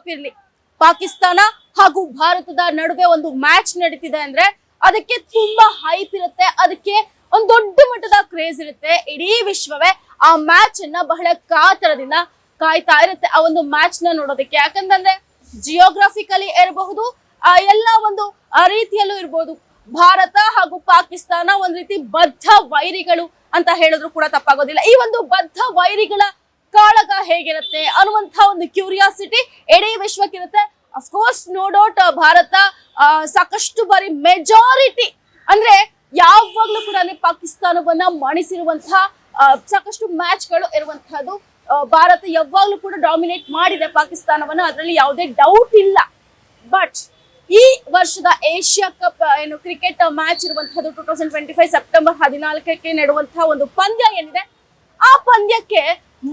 Cup ಇರ್ಲಿ, ಪಾಕಿಸ್ತಾನ ಹಾಗೂ ಭಾರತದ ನಡುವೆ ಒಂದು ಮ್ಯಾಚ್ ನಡೀತಿದೆ ಅಂದ್ರೆ ಅದಕ್ಕೆ ತುಂಬಾ ಹೈಪ್ ಇರುತ್ತೆ, ಅದಕ್ಕೆ ಒಂದು ದೊಡ್ಡ ಮಟ್ಟದ ಕ್ರೇಜ್ ಇರುತ್ತೆ. ಇಡೀ ವಿಶ್ವವೇ ಆ ಮ್ಯಾಚ್ ಅನ್ನ ಬಹಳ ಕಾತರದಿಂದ ಕಾಯ್ತಾ ಇರುತ್ತೆ ಆ ಒಂದು ಮ್ಯಾಚ್ ನ ನೋಡೋದಕ್ಕೆ. ಯಾಕಂತಂದ್ರೆ ಜಿಯೋಗ್ರಫಿಕಲಿ ಇರಬಹುದು, ಎಲ್ಲ ಒಂದು ರೀತಿಯಲ್ಲೂ ಇರಬಹುದು. ಭಾರತ ಹಾಗೂ ಪಾಕಿಸ್ತಾನ ಒಂದ್ ರೀತಿ ಬದ್ಧ ವೈರಿಗಳು ಅಂತ ಹೇಳಿದ್ರು ಕೂಡ ತಪ್ಪಾಗೋದಿಲ್ಲ. ಈ ಒಂದು ಬದ್ಧ ವೈರಿಗಳ ಕಾಳಗ ಹೇಗಿರುತ್ತೆ ಅನ್ನುವಂತ ಒಂದು ಕ್ಯೂರಿಯಾಸಿಟಿ ಇಡೀ ವಿಶ್ವಕ್ಕಿರುತ್ತೆ. ಅಫ್ಕೋರ್ಸ್ ನೋ ಡೌಟ್ ಭಾರತ ಸಾಕಷ್ಟು ಬಾರಿ ಮೆಜಾರಿಟಿ ಅಂದ್ರೆ ಯಾವಾಗ್ಲೂ ಕೂಡ ಪಾಕಿಸ್ತಾನವನ್ನ ಮಣಿಸಿರುವಂತಹ ಸಾಕಷ್ಟು ಮ್ಯಾಚ್ ಗಳು ಇರುವಂತಹದ್ದು. ಭಾರತ ಯಾವಾಗ್ಲೂ ಕೂಡ ಡಾಮಿನೇಟ್ ಮಾಡಿದೆ ಪಾಕಿಸ್ತಾನವನ್ನ, ಅದರಲ್ಲಿ ಯಾವುದೇ ಡೌಟ್ ಇಲ್ಲ. ಬಟ್ ಈ ವರ್ಷದ ಏಷ್ಯಾ ಕಪ್ ಏನು ಕ್ರಿಕೆಟ್ ಮ್ಯಾಚ್ ಇರುವಂತಹದ್ದು 2025 ಸೆಪ್ಟೆಂಬರ್ 14ಕ್ಕೆ ನಡೆಯುವಂತಹ ಒಂದು ಪಂದ್ಯ ಏನಿದೆ, ಆ ಪಂದ್ಯಕ್ಕೆ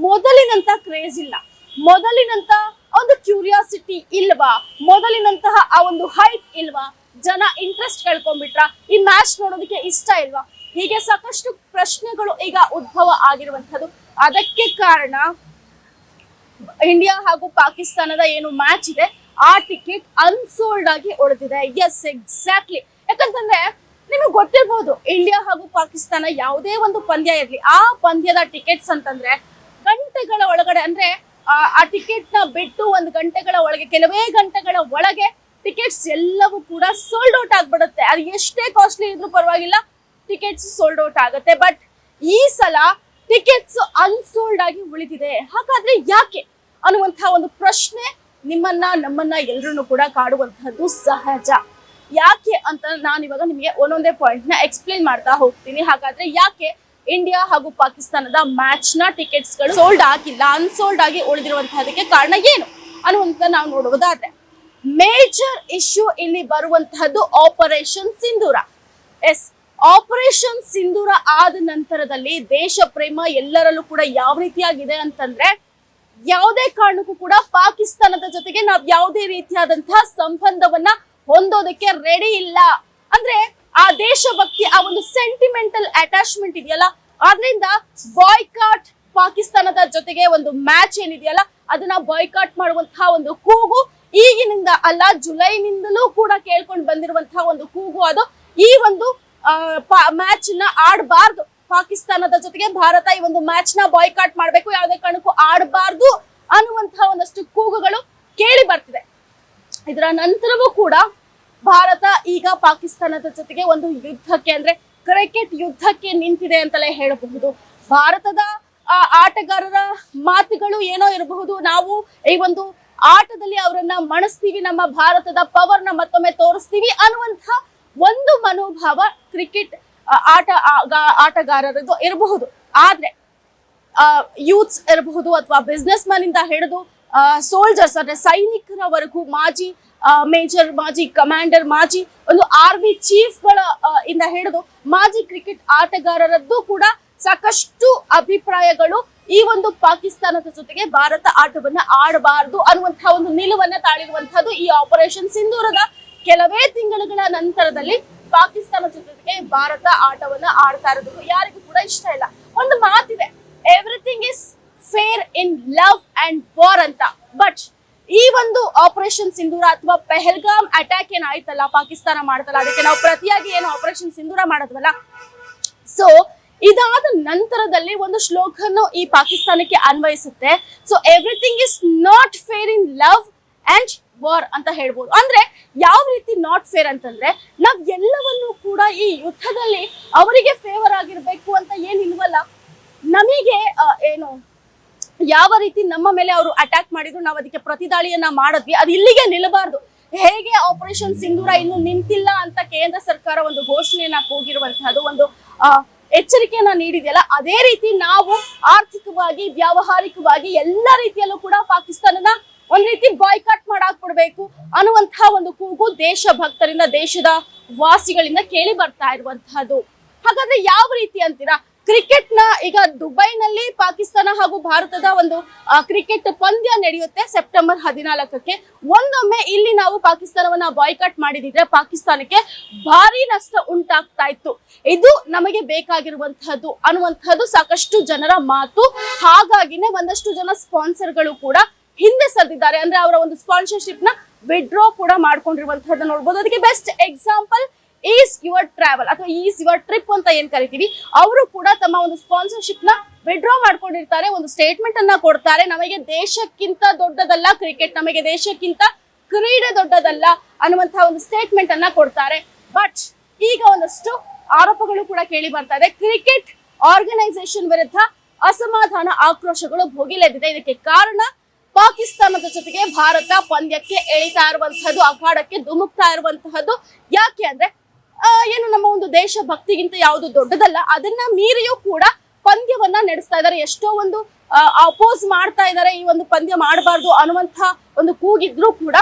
ಮೊದಲಿನಂತ ಕ್ರೇಜ್ ಇಲ್ಲ, ಮೊದಲಿನಂತ ಒಂದು ಕ್ಯೂರಿಯಾಸಿಟಿ ಇಲ್ವಾ, ಮೊದಲಿನಂತಹ ಆ ಒಂದು ಹೈಪ್ ಇಲ್ವಾ, ಜನ ಇಂಟ್ರೆಸ್ಟ್ ಕಳ್ಕೊಂಡ್ಬಿಟ್ರ, ಈ ಮ್ಯಾಚ್ ನೋಡೋದಕ್ಕೆ ಇಷ್ಟ ಇಲ್ವಾ, ಹೀಗೆ ಸಾಕಷ್ಟು ಪ್ರಶ್ನೆಗಳು ಈಗ ಉದ್ಭವ ಆಗಿರುವಂತದ್ದು. ಅದಕ್ಕೆ ಕಾರಣ ಇಂಡಿಯಾ ಹಾಗೂ ಪಾಕಿಸ್ತಾನದ ಏನು ಮ್ಯಾಚ್ ಇದೆ ಆ ಟಿಕೆಟ್ ಅನ್ಸೋಲ್ಡ್ ಆಗಿ ಉಳಿದಿದೆ. Yes, exactly. ಯಾಕಂತಂದ್ರೆ ನಿಮಗೆ ಗೊತ್ತಿರ್ಬೋದು, ಇಂಡಿಯಾ ಹಾಗೂ ಪಾಕಿಸ್ತಾನ ಯಾವುದೇ ಒಂದು ಪಂದ್ಯ ಇರ್ಲಿ, ಆ ಪಂದ್ಯದ ಟಿಕೆಟ್ಸ್ ಅಂತಂದ್ರೆ ಗಂಟೆಗಳ ಒಳಗಡೆ, ಅಂದ್ರೆ ಆ ಟಿಕೆಟ್ ನ ಬಿಟ್ಟು ಒಂದು ಗಂಟೆಗಳ ಒಳಗೆ, ಕೆಲವೇ ಗಂಟೆಗಳ ಒಳಗೆ ಟಿಕೆಟ್ಸ್ ಎಲ್ಲವೂ ಕೂಡ ಸೋಲ್ಡ್ ಔಟ್ ಆಗ್ಬಿಡುತ್ತೆ. ಅದು ಎಷ್ಟೇ ಕಾಸ್ಟ್ಲಿ ಇದ್ರೂ ಪರವಾಗಿಲ್ಲ, ಟಿಕೆಟ್ಸ್ ಸೋಲ್ಡ್ ಔಟ್ ಆಗುತ್ತೆ. ಬಟ್ ಈ ಸಲ ಟಿಕೆಟ್ಸ್ ಅನ್ಸೋಲ್ಡ್ ಆಗಿ ಉಳಿದಿದೆ. ಹಾಗಾದ್ರೆ ಯಾಕೆ ಅನ್ನುವಂತಹ ಒಂದು ಪ್ರಶ್ನೆ ನಿಮ್ಮನ್ನ ನಮ್ಮನ್ನ ಎಲ್ಲರನ್ನು ಕೂಡ ಕಾಡುವಂತಹದ್ದು ಸಹಜ. ಯಾಕೆ ಅಂತ ನಾನು ಇವಾಗ ನಿಮಗೆ ಒಂದೊಂದೇ ಪಾಯಿಂಟ್ ನ ಎಕ್ಸ್ಪ್ಲೇನ್ ಮಾಡ್ತಾ ಹೋಗ್ತೀನಿ. ಹಾಗಾದ್ರೆ ಯಾಕೆ ಇಂಡಿಯಾ ಹಾಗೂ ಪಾಕಿಸ್ತಾನದ ಮ್ಯಾಚ್ ನ ಟಿಕೆಟ್ಸ್ ಗಳು ಸೋಲ್ಡ್ ಆಗಿಲ್ಲ, ಅನ್ಸೋಲ್ಡ್ ಆಗಿ ಉಳಿದಿರುವಂತಹದಕ್ಕೆ ಕಾರಣ ಏನು ಅನ್ನುವಂತ ನಾವು ನೋಡುವುದಾದ್ರೆ, ಮೇಜರ್ ಇಶ್ಯೂ ಇಲ್ಲಿ ಬರುವಂತಹದ್ದು ಆಪರೇಷನ್ ಸಿಂಧೂರ. ಎಸ್, ಆಪರೇಷನ್ ಸಿಂಧೂರ ಆದ ನಂತರದಲ್ಲಿ ದೇಶ ಪ್ರೇಮ ಎಲ್ಲರಲ್ಲೂ ಕೂಡ ಯಾವ ರೀತಿಯಾಗಿದೆ ಅಂತಂದ್ರೆ, ಯಾವುದೇ ಕಾರಣಕ್ಕೂ ಕೂಡ ಪಾಕಿಸ್ತಾನದ ಜೊತೆಗೆ ನಾವು ಯಾವುದೇ ರೀತಿಯಾದಂತಹ ಸಂಬಂಧವನ್ನ ಹೊಂದೋದಕ್ಕೆ ರೆಡಿ ಇಲ್ಲ. ಅಂದ್ರೆ ಆ ದೇಶಭಕ್ತಿ, ಆ ಒಂದು ಸೆಂಟಿಮೆಂಟಲ್ ಅಟ್ಯಾಚ್ಮೆಂಟ್ ಇದೆಯಲ್ಲ, ಆದ್ರಿಂದ ಬಾಯ್ಕಾಟ್, ಪಾಕಿಸ್ತಾನದ ಜೊತೆಗೆ ಒಂದು ಮ್ಯಾಚ್ ಏನಿದೆಯಲ್ಲ ಅದನ್ನ ಬಾಯ್ಕಾಟ್ ಮಾಡುವಂತಹ ಒಂದು ಕೂಗು ಈಗಿನಿಂದ ಅಲ್ಲ, ಜುಲೈನಿಂದಲೂ ಕೂಡ ಕೇಳ್ಕೊಂಡು ಬಂದಿರುವಂತಹ ಒಂದು ಕೂಗು. ಅದು ಈ ಒಂದು ಮ್ಯಾಚ್ ನ ಆಡಬಾರ್ದು, ಪಾಕಿಸ್ತಾನದ ಜೊತೆಗೆ ಭಾರತ ಈ ಒಂದು ಮ್ಯಾಚ್ ನ ಬಾಯ್ಕಾಟ್ ಮಾಡಬೇಕು, ಯಾವುದೇ ಕಾರಣಕ್ಕೂ ಆಡಬಾರ್ದು ಅನ್ನುವಂತಹ ಒಂದಷ್ಟು ಕೂಗುಗಳು ಕೇಳಿ ಬರ್ತಿದೆ. ಇದರ ನಂತರವೂ ಕೂಡ ಭಾರತ ಈಗ ಪಾಕಿಸ್ತಾನದ ಜೊತೆಗೆ ಒಂದು ಯುದ್ಧಕ್ಕೆ, ಅಂದ್ರೆ ಕ್ರಿಕೆಟ್ ಯುದ್ಧಕ್ಕೆ ನಿಂತಿದೆ ಅಂತಲೇ ಹೇಳಬಹುದು. ಭಾರತದ ಆಟಗಾರರ ಮಾತುಗಳು ಏನೋ ಇರಬಹುದು, ನಾವು ಈ ಒಂದು ಆಟದಲ್ಲಿ ಅವರನ್ನ ಮಣಿಸ್ತೀವಿ, ನಮ್ಮ ಭಾರತದ ಪವರ್ ನ ಮತ್ತೊಮ್ಮೆ ತೋರಿಸ್ತೀವಿ ಅನ್ನುವಂತಹ ಒಂದು ಮನೋಭಾವ ಕ್ರಿಕೆಟ್ ಆಟಗಾರರದ್ದು ಇರಬಹುದು. ಆದ್ರೆ ಯೂತ್ಸ್ ಇರಬಹುದು ಅಥವಾ ಬಿಸ್ನೆಸ್ ಮ್ಯಾನ್ ಇಂದ ಹಿಡಿದು ಸೋಲ್ಜರ್ಸ್ ಅಂದ್ರೆ ಸೈನಿಕರವರೆಗೂ, ಮಾಜಿ ಮೇಜರ್, ಮಾಜಿ ಕಮಾಂಡರ್, ಮಾಜಿ ಒಂದು ಆರ್ಮಿ ಚೀಫ್ ಗಳ ಇಂದ ಹಿಡಿದು ಮಾಜಿ ಕ್ರಿಕೆಟ್ ಆಟಗಾರರದ್ದು ಕೂಡ ಸಾಕಷ್ಟು ಅಭಿಪ್ರಾಯಗಳು ಈ ಒಂದು ಪಾಕಿಸ್ತಾನದ ಜೊತೆಗೆ ಭಾರತ ಆಟವನ್ನ ಆಡಬಾರದು ಅನ್ನುವಂತಹ ಒಂದು ನಿಲುವನ್ನ ತಾಳಿರುವಂತಹದ್ದು ಈ ಆಪರೇಷನ್ ಸಿಂಧೂರದ ಕೆಲವೇ ತಿಂಗಳುಗಳ ನಂತರದಲ್ಲಿ ಪಾಕಿಸ್ತಾನದ ಜೊತೆಗೆ ಭಾರತ ಆಟವನ್ನ ಆಡ್ತಾ ಇರೋದು ಯಾರಿಗೂ ಕೂಡ ಇಷ್ಟ ಇಲ್ಲ. ಒಂದು ಮಾತಿದೆ, everything is fair in love and war ಅಂತ. ಬಟ್ ಈ ಒಂದು ಆಪರೇಷನ್ ಸಿಂಧೂರ ಅಥವಾ ಪೆಹಲ್ಗಾಮ್ ಅಟ್ಯಾಕ್ ಏನಾಯ್ತಲ್ಲ, ಪಾಕಿಸ್ತಾನ ಮಾಡ್ತಲ್ಲ, ಅದಕ್ಕೆ ನಾವು ಪ್ರತಿಯಾಗಿ ಏನು ಆಪರೇಷನ್ ಸಿಂಧೂರ ಮಾಡೋದ್ವಲ್ಲ, ಸೊ ಇದಾದ ನಂತರದಲ್ಲಿ ಒಂದು ಶ್ಲೋಕನ್ನು ಈ ಪಾಕಿಸ್ತಾನಕ್ಕೆ ಅನ್ವಯಿಸುತ್ತೆ. So everything is not fair in love and war ಅಂತ ಹೇಳ್ಬೋದು. ಅಂದ್ರೆ ಯಾವ ರೀತಿ ನಾಟ್ ಫೇರ್ ಅಂತಂದ್ರೆ, ನಾವ್ ಎಲ್ಲವನ್ನೂ ಕೂಡ ಈ ಯುದ್ಧದಲ್ಲಿ ಅವರಿಗೆ ಫೇವರ್ ಆಗಿರ್ಬೇಕು ಅಂತ ಏನಿಲ್ವಲ್ಲ, ನಮಗೆ ಏನು ಯಾವ ರೀತಿ ನಮ್ಮ ಮೇಲೆ ಅವರು ಅಟ್ಯಾಕ್ ಮಾಡಿದ್ರು ನಾವು ಅದಕ್ಕೆ ಪ್ರತಿದಾಳಿಯನ್ನ ಮಾಡಿದ್ವಿ, ಅದು ಇಲ್ಲಿಗೆ ನಿಲ್ಲಬಾರ್ದು. ಹೇಗೆ ಆಪರೇಷನ್ ಸಿಂಧೂರ ಇನ್ನು ನಿಂತಿಲ್ಲ ಅಂತ ಕೇಂದ್ರ ಸರ್ಕಾರ ಒಂದು ಘೋಷಣೆಯನ್ನ ಕೂಗಿರುವಂತಹದ್ದು, ಒಂದು ಎಚ್ಚರಿಕೆಯನ್ನ ನೀಡಿದೆಯಲ್ಲ, ಅದೇ ರೀತಿ ನಾವು ಆರ್ಥಿಕವಾಗಿ, ವ್ಯಾವಹಾರಿಕವಾಗಿ ಎಲ್ಲ ರೀತಿಯಲ್ಲೂ ಕೂಡ ಪಾಕಿಸ್ತಾನನ ಒಂದ್ ರೀತಿ ಬಾಯ್ಕಾಟ್ ಮಾಡಾಕ್ಬಿಡ್ಬೇಕು ಅನ್ನುವಂತಹ ಒಂದು ಕೂಗು ದೇಶಭಕ್ತರಿಂದ, ದೇಶದ ವಾಸಿಗಳಿಂದ ಕೇಳಿ ಬರ್ತಾ ಇರುವಂತಹದ್ದು. ಹಾಗಾದ್ರೆ ಯಾವ ರೀತಿ ಅಂತೀರಾ? ಕ್ರಿಕೆಟ್ ನ ಈಗ ದುಬೈನಲ್ಲಿ ಪಾಕಿಸ್ತಾನ ಹಾಗೂ ಭಾರತದ ಒಂದು ಕ್ರಿಕೆಟ್ ಪಂದ್ಯ ನಡೆಯುತ್ತೆ ಸೆಪ್ಟೆಂಬರ್ 14ಕ್ಕೆ. ಒಂದೊಮ್ಮೆ ಇಲ್ಲಿ ನಾವು ಪಾಕಿಸ್ತಾನವನ್ನ ಬಾಯ್ಕಾಟ್ ಮಾಡಿದಿದ್ರೆ ಪಾಕಿಸ್ತಾನಕ್ಕೆ ಭಾರಿ ನಷ್ಟ ಉಂಟಾಗ್ತಾ ಇತ್ತು. ಇದು ನಮಗೆ ಬೇಕಾಗಿರುವಂತಹದ್ದು ಅನ್ನುವಂಥದ್ದು ಸಾಕಷ್ಟು ಜನರ ಮಾತು. ಹಾಗಾಗಿನೇ ಒಂದಷ್ಟು ಜನ ಸ್ಪಾನ್ಸರ್ಗಳು ಕೂಡ ಹಿಂದೆ ಸರಿದಿದ್ದಾರೆ, ಅಂದ್ರೆ ಅವರ ಒಂದು ಸ್ಪಾನ್ಸರ್ಶಿಪ್ ನ ವಿಡ್ರಾ ಕೂಡ ಮಾಡ್ಕೊಂಡಿರುವಂತಹದ್ದು ನೋಡ್ಬೋದು. ಅದಕ್ಕೆ best example is your travel ಅಥವಾ ಈಸ್ ಯುವರ್ ಟ್ರಿಪ್ ಅಂತ ಏನ್ ಕರಿತೀವಿ. ಅವರು ಕೂಡ ತಮ್ಮ ಒಂದು ಸ್ಪಾನ್ಸರ್ಶಿಪ್ ನ ವಿಡ್ರಾ ಮಾಡ್ಕೊಂಡಿರ್ತಾರೆ, ಒಂದು ಸ್ಟೇಟ್ಮೆಂಟ್ ಅನ್ನ ಕೊಡ್ತಾರೆ. ನಮಗೆ ದೇಶಕ್ಕಿಂತ ದೊಡ್ಡದಲ್ಲ ಕ್ರಿಕೆಟ್, ನಮಗೆ ದೇಶಕ್ಕಿಂತ ಕ್ರೀಡೆ ದೊಡ್ಡದಲ್ಲ ಅನ್ನುವಂತಹ ಒಂದು ಸ್ಟೇಟ್ಮೆಂಟ್ ಅನ್ನ ಕೊಡ್ತಾರೆ. ಬಟ್ ಈಗ ಒಂದಷ್ಟು ಆರೋಪಗಳು ಕೂಡ ಕೇಳಿ ಬರ್ತಾ ಇದೆ. ಕ್ರಿಕೆಟ್ ಆರ್ಗನೈಸೇಷನ್ ವಿರುದ್ಧ ಅಸಮಾಧಾನ, ಆಕ್ರೋಶಗಳು ಭುಗಿಲೆದ್ದಿದೆ. ಇದಕ್ಕೆ ಕಾರಣ ಪಾಕಿಸ್ತಾನದ ಜೊತೆಗೆ ಭಾರತ ಪಂದ್ಯಕ್ಕೆ ಎಳಿತಾ ಇರುವಂತಹದ್ದು, ಅಖಾಡಕ್ಕೆ ಧುಮುಕ್ತಾ ಇರುವಂತಹದ್ದು. ಯಾಕೆ ಅಂದ್ರೆ ಏನು ನಮ್ಮ ಒಂದು ದೇಶ ಭಕ್ತಿಗಿಂತ ಯಾವುದು ದೊಡ್ಡದಲ್ಲ, ಅದನ್ನ ಮೀರಿಯೂ ಕೂಡ ಪಂದ್ಯವನ್ನ ನಡೆಸ್ತಾ ಇದ್ದಾರೆ. ಎಷ್ಟೋ ಒಂದು ಅಪೋಸ್ ಮಾಡ್ತಾ ಇದ್ದಾರೆ, ಈ ಒಂದು ಪಂದ್ಯ ಮಾಡಬಾರ್ದು ಅನ್ನುವಂತಹ ಒಂದು ಕೂಗಿದ್ರು ಕೂಡ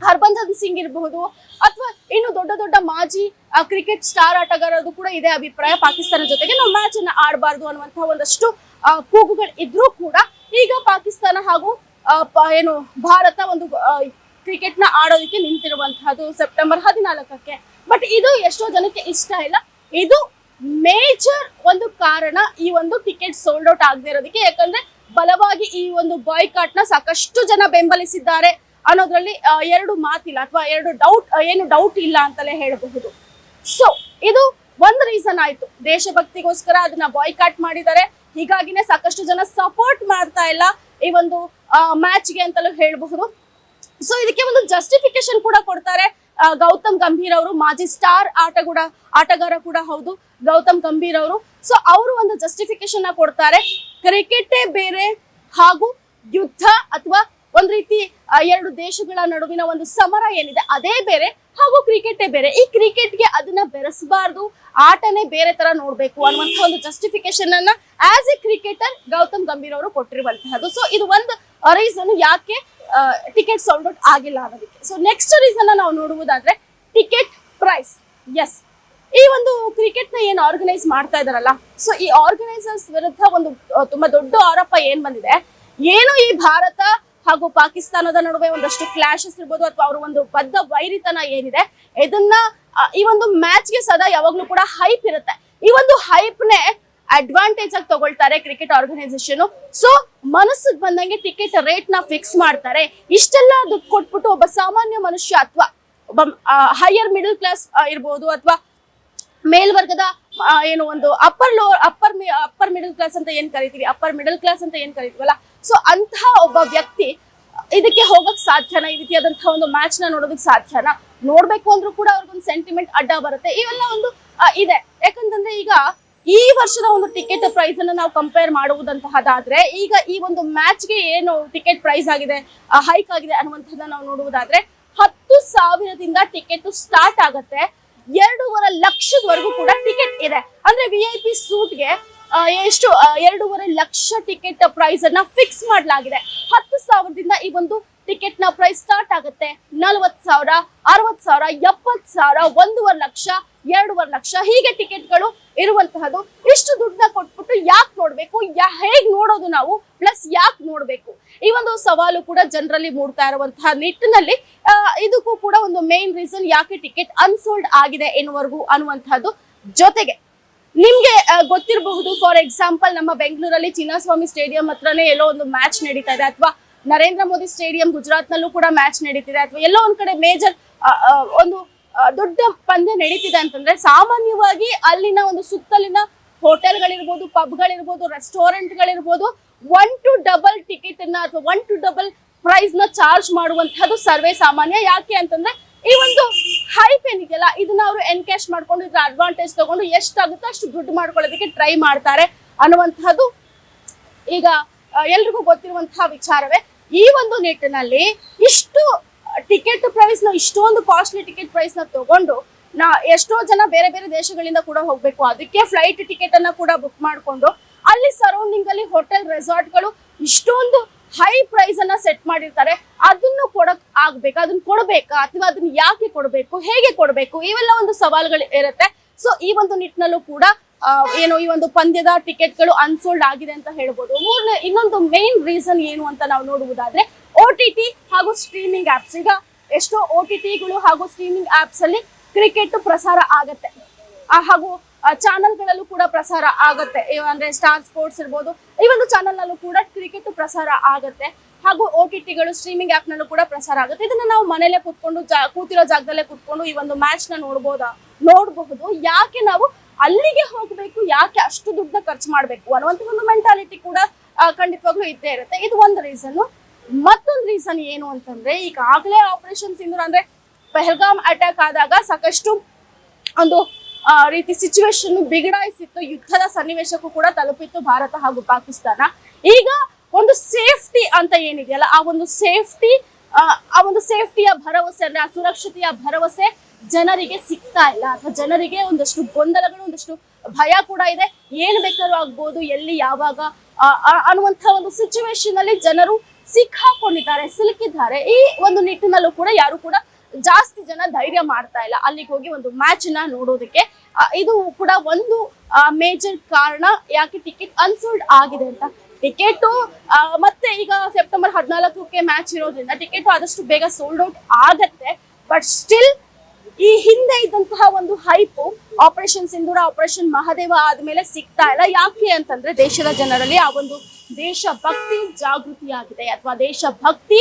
ಹರ್ಭಜನ್ ಸಿಂಗ್ ಇರಬಹುದು ಅಥವಾ ಇನ್ನು ದೊಡ್ಡ ದೊಡ್ಡ ಮಾಜಿ ಕ್ರಿಕೆಟ್ ಸ್ಟಾರ್ ಆಟಗಾರರು ಕೂಡ ಇದೇ ಅಭಿಪ್ರಾಯ, ಪಾಕಿಸ್ತಾನ ಜೊತೆಗೆ ನಾವು ಮ್ಯಾಚ್ ಅನ್ನ ಆಡಬಾರ್ದು ಅನ್ನುವಂತಹ ಒಂದಷ್ಟು ಕೂಗುಗಳು ಇದ್ರೂ ಕೂಡ ಈಗ ಪಾಕಿಸ್ತಾನ ಹಾಗೂ ಏನು ಭಾರತ ಒಂದು ಕ್ರಿಕೆಟ್ ನ ಆಡೋದಕ್ಕೆ ನಿಂತಿರುವಂತಹದ್ದು ಸೆಪ್ಟೆಂಬರ್ 14ಕ್ಕೆ. ಬಟ್ ಇದು ಎಷ್ಟೋ ಜನಕ್ಕೆ ಇಷ್ಟ ಇಲ್ಲ. ಇದು ಮೇಜರ್ ಒಂದು ಕಾರಣ ಈ ಒಂದು ಟಿಕೆಟ್ ಸೋಲ್ಡ್ ಔಟ್ ಆಗದೆ ಇರೋದಕ್ಕೆ. ಯಾಕಂದ್ರೆ ಬಲವಾಗಿ ಈ ಒಂದು ಬಾಯ್ಕಾಟ್ ನ ಸಾಕಷ್ಟು ಜನ ಬೆಂಬಲಿಸಿದ್ದಾರೆ ಅನ್ನೋದ್ರಲ್ಲಿ ಎರಡು ಮಾತಿಲ್ಲ ಅಥವಾ ಏನು ಡೌಟ್ ಇಲ್ಲ ಅಂತಲೇ ಹೇಳಬಹುದು. ಸೊ ಇದು ಒಂದು ರೀಸನ್ ಆಯ್ತು, ದೇಶಭಕ್ತಿಗೋಸ್ಕರ ಅದನ್ನ ಬಾಯ್ಕಾಟ್ ಮಾಡಿದ್ದಾರೆ. ಹೀಗಾಗಿನೇ ಸಾಕಷ್ಟು ಜನ ಸಪೋರ್ಟ್ ಮಾಡ್ತಾ ಇಲ್ಲ ಈ ಒಂದು ಮ್ಯಾಚ್ಗೆ ಅಂತಲೂ ಹೇಳಬಹುದು. ಸೊ ಇದಕ್ಕೆ ಒಂದು ಜಸ್ಟಿಫಿಕೇಶನ್ ಕೂಡ ಕೊಡ್ತಾರೆ ಗೌತಮ್ ಗಂಭೀರ್ ಅವರು, ಮಾಜಿ ಸ್ಟಾರ್ ಆಟಗಾರ ಕೂಡ ಹೌದು ಗೌತಮ್ ಗಂಭೀರ್ ಅವರು. ಸೊ ಅವರು ಒಂದು ಜಸ್ಟಿಫಿಕೇಶನ್ ಕೊಡ್ತಾರೆ. ಕ್ರಿಕೆಟೇ ಬೇರೆ ಹಾಗೂ ಯುದ್ಧ ಅಥವಾ ಒಂದ್ ರೀತಿ ಎರಡು ದೇಶಗಳ ನಡುವಿನ ಒಂದು ಸಮರ ಏನಿದೆ ಅದೇ ಬೇರೆ ಹಾಗೂ ಕ್ರಿಕೆಟೇ ಬೇರೆ. ಈ ಕ್ರಿಕೆಟ್ಗೆ ಅದನ್ನ ಬೆರೆಸಬಾರ್ದು, ಆಟನೇ ಬೇರೆ ತರ ನೋಡ್ಬೇಕು ಅನ್ನುವಂತ ಒಂದು ಜಸ್ಟಿಫಿಕೇಶನ್ ಅನ್ನ as A cricketer Gautam Gambhir ಅವರು ಕೊಟ್ಟಿರುವಂತಹದ್ದು. ಸೊ ಇದು ಒಂದು ರೀಸನ್ ಯಾಕೆ ಟಿಕೆಟ್ ಸೋಲ್ಡ್ ಔಟ್ ಆಗಿಲ್ಲ ಅನ್ನೋದಕ್ಕೆ. ಸೊ ನೆಕ್ಸ್ಟ್ ರೀಸನ್ ನಾವು ನೋಡುವುದಾದ್ರೆ ಟಿಕೆಟ್ ಪ್ರೈಸ್. ಎಸ್, ಈ ಒಂದು ಕ್ರಿಕೆಟ್ ನ ಏನು ಆರ್ಗನೈಸ್ ಮಾಡ್ತಾ ಇದಾರಲ್ಲ, ಸೊ ಈ ಆರ್ಗನೈಸರ್ಸ್ ವಿರುದ್ಧ ಒಂದು ತುಂಬಾ ದೊಡ್ಡ ಆರೋಪ ಏನ್ ಬಂದಿದೆ, ಏನು ಈ ಭಾರತ ಹಾಗೂ ಪಾಕಿಸ್ತಾನದ ನಡುವೆ ಒಂದಷ್ಟು ಕ್ಲಾಶಸ್ ಇರ್ಬೋದು ಅಥವಾ ಅವರ ಒಂದು ಬದ್ಧ ವೈರಿತನ ಏನಿದೆ, ಇದನ್ನ ಈ ಒಂದು ಮ್ಯಾಚ್ಗೆ ಸದಾ ಯಾವಾಗ್ಲೂ ಕೂಡ ಹೈಪ್ ಇರುತ್ತೆ. ಈ ಒಂದು ಹೈಪ್ ನೇ ಅಡ್ವಾಂಟೇಜ್ ಆಗಿ ತಗೊಳ್ತಾರೆ ಕ್ರಿಕೆಟ್ ಆರ್ಗನೈಸೇಷನ್. ಸೊ ಮನಸ್ಸಿಗೆ ಬಂದಂಗೆ ಟಿಕೆಟ್ ರೇಟ್ ನ ಫಿಕ್ಸ್ ಮಾಡ್ತಾರೆ. ಇಷ್ಟೆಲ್ಲ ದುಡ್ಡು ಕೊಟ್ಬಿಟ್ಟು ಒಬ್ಬ ಸಾಮಾನ್ಯ ಮನುಷ್ಯ ಅಥವಾ ಒಬ್ಬ ಹೈಯರ್ ಮಿಡಲ್ ಕ್ಲಾಸ್ ಇರ್ಬೋದು ಅಥವಾ ಮೇಲ್ವರ್ಗದ ಏನು ಒಂದು ಅಪ್ಪರ್ ಮಿಡಲ್ ಕ್ಲಾಸ್ ಅಂತ ಏನ್ ಕರಿತೀವಿ, ಅಪ್ಪರ್ ಮಿಡಲ್ ಕ್ಲಾಸ್ ಅಂತ ಏನ್ ಕರಿತೀವಲ್ಲ, ಸೊ ಅಂತಹ ಒಬ್ಬ ವ್ಯಕ್ತಿ ಇದಕ್ಕೆ ಹೋಗಕ್ ಸಾಧ್ಯನಾ? ಈ ರೀತಿಯಾದಂತಹ ಒಂದು ಮ್ಯಾಚ್ ನ ನೋಡೋದಕ್ಕೆ ಸಾಧ್ಯನಾ? ನೋಡ್ಬೇಕು ಅಂದ್ರೂ ಕೂಡ ಅವ್ರಿಗೊಂದು ಸೆಂಟಿಮೆಂಟ್ ಅಡ್ಡ ಬರುತ್ತೆ. ಇವೆಲ್ಲ ಒಂದು ಇದೆ. ಯಾಕಂತಂದ್ರೆ ಈಗ ಈ ವರ್ಷದ ಒಂದು ಟಿಕೆಟ್ ಪ್ರೈಸ್ ಅನ್ನ ನಾವು ಕಂಪೇರ್ ಮಾಡುವುದಂತಹದಾದ್ರೆ, ಈಗ ಈ ಒಂದು ಮ್ಯಾಚ್ಗೆ ಏನು ಟಿಕೆಟ್ ಪ್ರೈಸ್ ಆಗಿದೆ, ಹೈಕ್ ಆಗಿದೆ ಅನ್ನುವಂಥದ್ದನ್ನ ನಾವು ನೋಡುವುದಾದ್ರೆ 10,000ದಿಂದ ಟಿಕೆಟ್ ಸ್ಟಾರ್ಟ್ ಆಗತ್ತೆ. 2.5 ಲಕ್ಷದವರೆಗೂ ಕೂಡ ಟಿಕೆಟ್ ಇದೆ. ಅಂದ್ರೆ VIP ಸೂಟ್ಗೆ ಎಷ್ಟು 2.5 ಲಕ್ಷ ಟಿಕೆಟ್ ಪ್ರೈಸ್ ಅನ್ನ ಫಿಕ್ಸ್ ಮಾಡಲಾಗಿದೆ. 10,000ದಿಂದ ಈ ಒಂದು ಟಿಕೆಟ್ ನ ಪ್ರೈಸ್ ಸ್ಟಾರ್ಟ್ ಆಗುತ್ತೆ. 40,000, 60,000, 70,000, 1.5 ಲಕ್ಷ, 2.5 ಲಕ್ಷ ಹೀಗೆ ಟಿಕೆಟ್ಗಳು ಇರುವಂತಹದ್ದು. ಇಷ್ಟು ದುಡ್ಡನ್ನ ಕೊಟ್ಬಿಟ್ಟು ಯಾಕೆ ನೋಡ್ಬೇಕು, ಹೇಗ್ ನೋಡೋದು ನಾವು, ಪ್ಲಸ್ ಯಾಕೆ ನೋಡ್ಬೇಕು, ಈ ಒಂದು ಸವಾಲು ಕೂಡ ಜನರಲ್ಲಿ ಮೂಡ್ತಾ ಇರುವಂತಹ ನಿಟ್ಟಿನಲ್ಲಿ ಇದಕ್ಕೂ ಕೂಡ ಒಂದು ಮೇನ್ ರೀಸನ್ ಯಾಕೆ ಟಿಕೆಟ್ ಅನ್ಸೋಲ್ಡ್ ಆಗಿದೆ ಎನ್ನುವರೆಗೂ ಅನ್ನುವಂತಹದ್ದು. ಜೊತೆಗೆ ನಿಮ್ಗೆ ಗೊತ್ತಿರಬಹುದು, ಫಾರ್ ಎಕ್ಸಾಂಪಲ್ ನಮ್ಮ ಬೆಂಗಳೂರಲ್ಲಿ ಚಿನ್ನಸ್ವಾಮಿ ಸ್ಟೇಡಿಯಂ ಹತ್ರನೇ ಎಲ್ಲೋ ಒಂದು ಮ್ಯಾಚ್ ನಡೀತಾ ಇದೆ, ಅಥವಾ ನರೇಂದ್ರ ಮೋದಿ ಸ್ಟೇಡಿಯಂ ಗುಜರಾತ್ ನಲ್ಲೂ ಕೂಡ ಮ್ಯಾಚ್ ನಡೀತಿದೆ, ಅಥವಾ ಎಲ್ಲೋ ಒಂದ್ ಕಡೆ ಮೇಜರ್ ಒಂದು ದೊಡ್ಡ ಪಂದ್ಯ ನಡೀತಿದೆ ಅಂತಂದ್ರೆ ಸಾಮಾನ್ಯವಾಗಿ ಅಲ್ಲಿನ ಒಂದು ಸುತ್ತಲಿನ ಹೋಟೆಲ್ಗಳಿರ್ಬೋದು, ಪಬ್ಗಳಿರ್ಬೋದು, ರೆಸ್ಟೋರೆಂಟ್ಗಳಿರ್ಬೋದು 1 to double ಟಿಕೆಟ್ ಅನ್ನ ಅಥವಾ 1 to double ಪ್ರೈಸ್ ನ ಚಾರ್ಜ್ ಮಾಡುವಂತಹದ್ದು ಸರ್ವೇ ಸಾಮಾನ್ಯ. ಯಾಕೆ ಅಂತಂದ್ರೆ ಈ ಒಂದು ಹೈಪ್ ಏನಿದೆಯಲ್ಲ ಇದನ್ನ ಅವರು ಎನ್ಕ್ಯಾಶ್ ಮಾಡ್ಕೊಂಡು ಇದ್ರ ಅಡ್ವಾಂಟೇಜ್ ತಗೊಂಡು ಎಷ್ಟಾಗುತ್ತೋ ಅಷ್ಟು ದುಡ್ಡು ಮಾಡ್ಕೊಳ್ಳೋದಕ್ಕೆ ಟ್ರೈ ಮಾಡ್ತಾರೆ ಅನ್ನುವಂಥದ್ದು ಈಗ ಎಲ್ರಿಗೂ ಗೊತ್ತಿರುವಂತಹ ವಿಚಾರವೇ. ಈ ಒಂದು ನಿಟ್ಟಿನಲ್ಲಿ ಇಷ್ಟು ಟಿಕೆಟ್ ಪ್ರೈಸ್ ನ ಇಷ್ಟೊಂದು ಕಾಸ್ಟ್ಲಿ ಟಿಕೆಟ್ ಪ್ರೈಸ್ ನ ತಗೊಂಡು ಎಷ್ಟೋ ಜನ ಬೇರೆ ಬೇರೆ ದೇಶಗಳಿಂದ ಕೂಡ ಹೋಗ್ಬೇಕು, ಅದಕ್ಕೆ ಫ್ಲೈಟ್ ಟಿಕೆಟ್ ಅನ್ನ ಕೂಡ ಬುಕ್ ಮಾಡ್ಕೊಂಡು ಅಲ್ಲಿ ಸರೌಂಡಿಂಗ್ ಅಲ್ಲಿ ಹೋಟೆಲ್ ರೆಸಾರ್ಟ್ಗಳು ಇಷ್ಟೊಂದು ಹೈ ಪ್ರೈಸ್ ಅನ್ನ ಸೆಟ್ ಮಾಡಿರ್ತಾರೆ. ಅದನ್ನು ಕೊಡಕ್ ಆಗ್ಬೇಕಾ, ಅದನ್ನ ಕೊಡ್ಬೇಕಾ, ಅಥವಾ ಅದನ್ನ ಯಾಕೆ ಕೊಡ್ಬೇಕು, ಹೇಗೆ ಕೊಡ್ಬೇಕು, ಇವೆಲ್ಲ ಒಂದು ಸವಾಲುಗಳು ಇರುತ್ತೆ. ಸೊ ಈ ಒಂದು ನಿಟ್ಟಿನಲ್ಲೂ ಕೂಡ ಏನು ಈ ಒಂದು ಪಂದ್ಯದ ಟಿಕೆಟ್ಗಳು ಅನ್ಸೋಲ್ಡ್ ಆಗಿದೆ ಅಂತ ಹೇಳ್ಬೋದು. ಇನ್ನೊಂದು ಮೇನ್ ರೀಸನ್ ಏನು ಅಂತ ನಾವು ನೋಡುವುದಾದ್ರೆ OTT ಹಾಗೂ ಸ್ಟ್ರೀಮಿಂಗ್ ಆಪ್ಸ್. ಈಗ ಎಷ್ಟೋ OTTಗಳು ಹಾಗೂ ಸ್ಟ್ರೀಮಿಂಗ್ ಆಪ್ಸ್ ಅಲ್ಲಿ ಕ್ರಿಕೆಟ್ ಪ್ರಸಾರ ಆಗತ್ತೆ, ಹಾಗೂ ಚಾನೆಲ್ಗಳಲ್ಲೂ ಕೂಡ ಪ್ರಸಾರ ಆಗತ್ತೆ. ಅಂದ್ರೆ ಸ್ಟಾರ್ ಸ್ಪೋರ್ಟ್ಸ್ ಇರ್ಬೋದು, ಈ ಒಂದು ಚಾನೆಲ್ ನಲ್ಲೂ ಕೂಡ ಕ್ರಿಕೆಟ್ ಪ್ರಸಾರ ಆಗತ್ತೆ. ಹಾಗೂ OTTಗಳು ಸ್ಟ್ರೀಮಿಂಗ್ ಆಪ್ ನಲ್ಲೂ ಕೂಡ ಪ್ರಸಾರ ಆಗುತ್ತೆ. ಇದನ್ನ ನಾವು ಮನೇಲೆ ಕೂತ್ಕೊಂಡು ಕೂತಿರೋ ಜಾಗದಲ್ಲೇ ಕೂತ್ಕೊಂಡು ಈ ಒಂದು ಮ್ಯಾಚ್ ನ ನೋಡಬಹುದು. ಯಾಕೆ ನಾವು ಅಲ್ಲಿಗೆ ಹೋಗ್ಬೇಕು, ಯಾಕೆ ಅಷ್ಟು ದುಡ್ಡ ಖರ್ಚು ಮಾಡ್ಬೇಕು ಅನ್ನುವಂತ ಒಂದು ಮೆಂಟಾಲಿಟಿ ಕೂಡ ಖಂಡಿತವಾಗ್ಲೂ ಇದ್ದೇ ಇರುತ್ತೆ. ಇದು ಒಂದು ರೀಸನ್. ಮತ್ತೊಂದು ರೀಸನ್ ಏನು ಅಂತಂದ್ರೆ, ಈಗಾಗಲೇ ಆಪರೇಷನ್ ಸಿಂಧೂರ್ ಅಂದ್ರೆ ಪಹಲ್ಗಾಮ್ ಅಟ್ಯಾಕ್ ಆದಾಗ ಸಾಕಷ್ಟು ಒಂದು ರೀತಿ ಸಿಚುವೇಶನ್ ಬಿಗಡಾಯಿಸಿತ್ತು, ಯುದ್ಧದ ಸನ್ನಿವೇಶಕ್ಕೂ ಕೂಡ ತಲುಪಿತ್ತು ಭಾರತ ಹಾಗೂ ಪಾಕಿಸ್ತಾನ. ಈಗ ಒಂದು ಸೇಫ್ಟಿ ಅಂತ ಏನಿದೆಯಲ್ಲ, ಆ ಒಂದು ಸೇಫ್ಟಿಯ ಭರವಸೆ ಅಂದ್ರೆ ಆ ಸುರಕ್ಷತೆಯ ಭರವಸೆ ಜನರಿಗೆ ಸಿಗ್ತಾ ಇಲ್ಲ, ಅಥವಾ ಜನರಿಗೆ ಒಂದಷ್ಟು ಗೊಂದಲಗಳು, ಒಂದಷ್ಟು ಭಯ ಕೂಡ ಇದೆ. ಏನ್ ಬೇಕಾದ್ರೂ ಆಗ್ಬೋದು, ಎಲ್ಲಿ ಯಾವಾಗ ಅನ್ನುವಂಥ ಒಂದು ಸಿಚುವೇಶನ್ ಅಲ್ಲಿ ಜನರು ಸಿಲುಕಿದ್ದಾರೆ. ಈ ಒಂದು ನಿಟ್ಟಿನಲ್ಲೂ ಕೂಡ ಯಾರು ಕೂಡ ಜಾಸ್ತಿ ಜನ ಧೈರ್ಯ ಮಾಡ್ತಾ ಇಲ್ಲ ಅಲ್ಲಿಗೆ ಹೋಗಿ ಒಂದು ಮ್ಯಾಚ್ ನ ನೋಡೋದಕ್ಕೆ. ಇದು ಕೂಡ ಒಂದು ಮೇಜರ್ ಕಾರಣ ಯಾಕೆ ಟಿಕೆಟ್ ಅನ್ಸೋಲ್ಡ್ ಆಗಿದೆ ಅಂತ. ಟಿಕೆಟ್ ಮತ್ತೆ ಈಗ ಸೆಪ್ಟೆಂಬರ್ 14ಕ್ಕೆ ಮ್ಯಾಚ್ ಇರೋದ್ರಿಂದ ಟಿಕೆಟ್ ಆದಷ್ಟು ಬೇಗ ಸೋಲ್ಡ್ ಔಟ್ ಆಗತ್ತೆ. ಬಟ್ ಸ್ಟಿಲ್ ಈ ಹಿಂದೆ ಇದ್ದಂತಹ ಒಂದು ಹೈಪ್ ಆಪರೇಷನ್ ಸಿಂಧೂರ, ಆಪರೇಷನ್ ಮಹಾದೇವ ಆದ್ಮೇಲೆ ಸಿಗ್ತಾ ಇಲ್ಲ. ಯಾಕೆ ಅಂತಂದ್ರೆ ದೇಶದ ಜನರಲ್ಲಿ ಆ ಒಂದು ದೇಶಭಕ್ತಿ ಜಾಗೃತಿಯಾಗಿದೆ, ಅಥವಾ ದೇಶಭಕ್ತಿ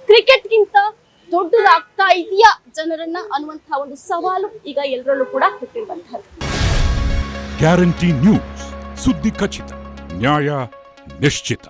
ಕ್ರಿಕೆಟ್ಗಿಂತ ದೊಡ್ಡದಾಗ್ತಾ ಇದೆಯಾ ಜನರನ್ನ ಅನ್ನುವಂತಹ ಒಂದು ಸವಾಲು ಈಗ ಎಲ್ಲರಲ್ಲೂ ಕೂಡ ಹುಟ್ಟಿರುವಂತಹದ್ದು. ಗ್ಯಾರಂಟಿ ನ್ಯೂಸ್, ಸುದ್ದಿ ಖಚಿತ, ನ್ಯಾಯ ನಿಶ್ಚಿತ.